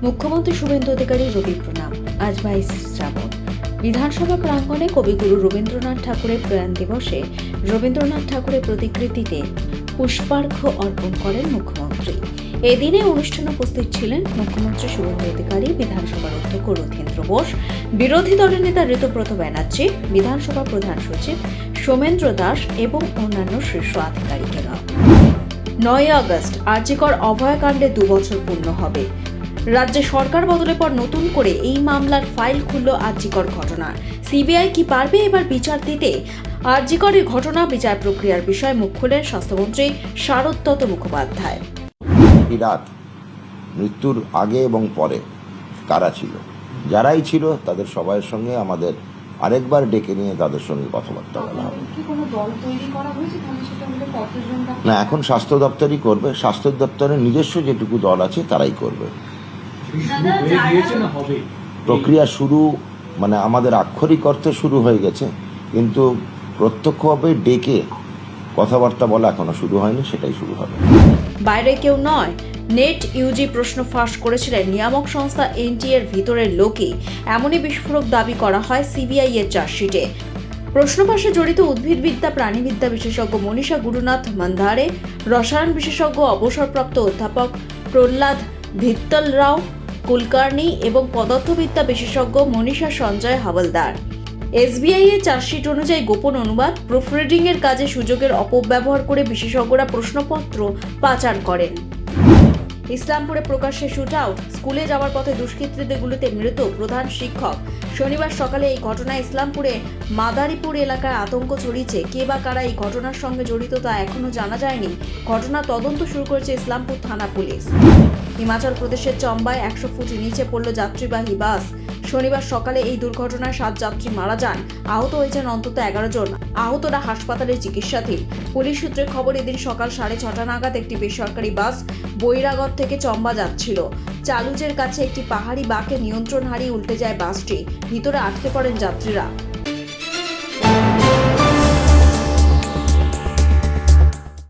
মুখ্যমন্ত্রী শুভেন্দু অধিকারী রবি প্রণাম। আজ 22 শ্রাবণ। বিধানসভা প্রাঙ্গণে কবিগুরু রবীন্দ্রনাথ ঠাকুরের প্রয়াণ দিবসে রবীন্দ্রনাথ ঠাকুরের প্রতিকৃতিতে পুষ্পার্ঘ্য অর্পণ করেন মুখ্যমন্ত্রী। এদিনে অনুষ্ঠানে উপস্থিত ছিলেন মুখ্যমন্ত্রী শুভেন্দু অধিকারী, বিধানসভার অধ্যক্ষ রথীন্দ্র বোস, বিরোধী দলের নেতা ঋতুব্রত ব্যানার্জি, বিধানসভা প্রধান সচিব সোমেন্দ্র দাস এবং অন্যান্য শীর্ষ আধিকারিকেরা। 9 আগস্ট আরজিকর অভয়াকাণ্ডে 2 বছর পূর্ণ হবে। রাজ্যে সরকার বদলের পর নতুন করে এই মামলার ফাইল খুলল আরজিকর ঘটনা। সিবিআই কি পারবে এবার বিচার দিতে? আরজিকরের ঘটনা বিচার প্রক্রিয়ার বিষয়ে মুখ খুললেন স্বাস্থ্যমন্ত্রী শারদ মুখোপাধ্যায়। রাত মৃত্যুর আগে এবং পরে কারা ছিল, যারাই ছিল তাদের সবার সঙ্গে আমাদের আরেকবার ডেকে নিয়ে তাদের সঙ্গে কথাবার্তা বলা হবে। না, এখন স্বাস্থ্য দপ্তরই করবে। স্বাস্থ্য দপ্তরের নিজস্ব যেটুকু দল আছে তারাই করবে। প্রক্রিয়া শুরু মানে আমাদের আক্ষরিক অর্থে শুরু হয়ে গেছে, কিন্তু প্রত্যক্ষভাবে ডেকে কথাবার্তা বলা এখনো শুরু হয়নি, সেটাই শুরু হবে। বাইরে কেউ নয়, নেট ইউজি প্রশ্ন ফাঁস করেছিলেন নিয়ামক সংস্থা এনটিএ এর ভিতরের লোকই, এমনই বিস্ফোরক দাবি করা হয় সিবিআই এর চার্জশিটে। প্রশ্ন ফাঁসে জড়িত উদ্ভিদবিদ্যা প্রাণীবিদ্যা বিশেষজ্ঞ মনীষা গুরুনাথ মন্ধারে, রসায়ন বিশেষজ্ঞ অবসরপ্রাপ্ত অধ্যাপক প্রহ্লাদ ভিত্তল রাও কুলকার্নি এবং পদার্থবিদ্যা বিশেষজ্ঞ মনীষা সঞ্জয় হাওলদার। এসবিআই এর চার্জশিট অনুযায়ী গোপন অনুবাদ, প্রুফরিডিং এর কাজে সুযোগের অপব্যবহার করে বিশেষজ্ঞরা প্রশ্নপত্র পাচার করেন। ইসলামপুরে প্রকাশ্যে শুট আউট, স্কুলে যাওয়ার পথে দুষ্কৃতীদের গুলিতে মৃত প্রধান শিক্ষক। শনিবার সকালে এই ঘটনায় ইসলামপুরে মাদারীপুর এলাকায় আতঙ্ক ছড়িয়েছে। কে বা কারা এই ঘটনার সঙ্গে জড়িত তা এখনো জানা যায়নি। ঘটনার তদন্ত শুরু করেছে ইসলামপুর থানা পুলিশ। হিমাচল প্রদেশের চম্বায় 100 ফুট নিচে পড়ল যাত্রীবাহী বাস। শনিবার সকালে এই দুর্ঘটনায় 7 যাত্রী মারা যান, আহত হয়েছেন অন্তত 11 জন। আহতরা হাসপাতালে চিকিৎসাধীন। পুলিশ সূত্রে খবর, এদিন সকাল 6:30 নাগাদ একটি বেসরকারি বাস বৈরাগড় থেকে চম্বা যাচ্ছিল। চালুজের কাছে একটি পাহাড়ি বাঁকে নিয়ন্ত্রণ হারিয়ে উল্টে যায় বাসটি। ভিতরে আটকে পড়েন যাত্রীরা।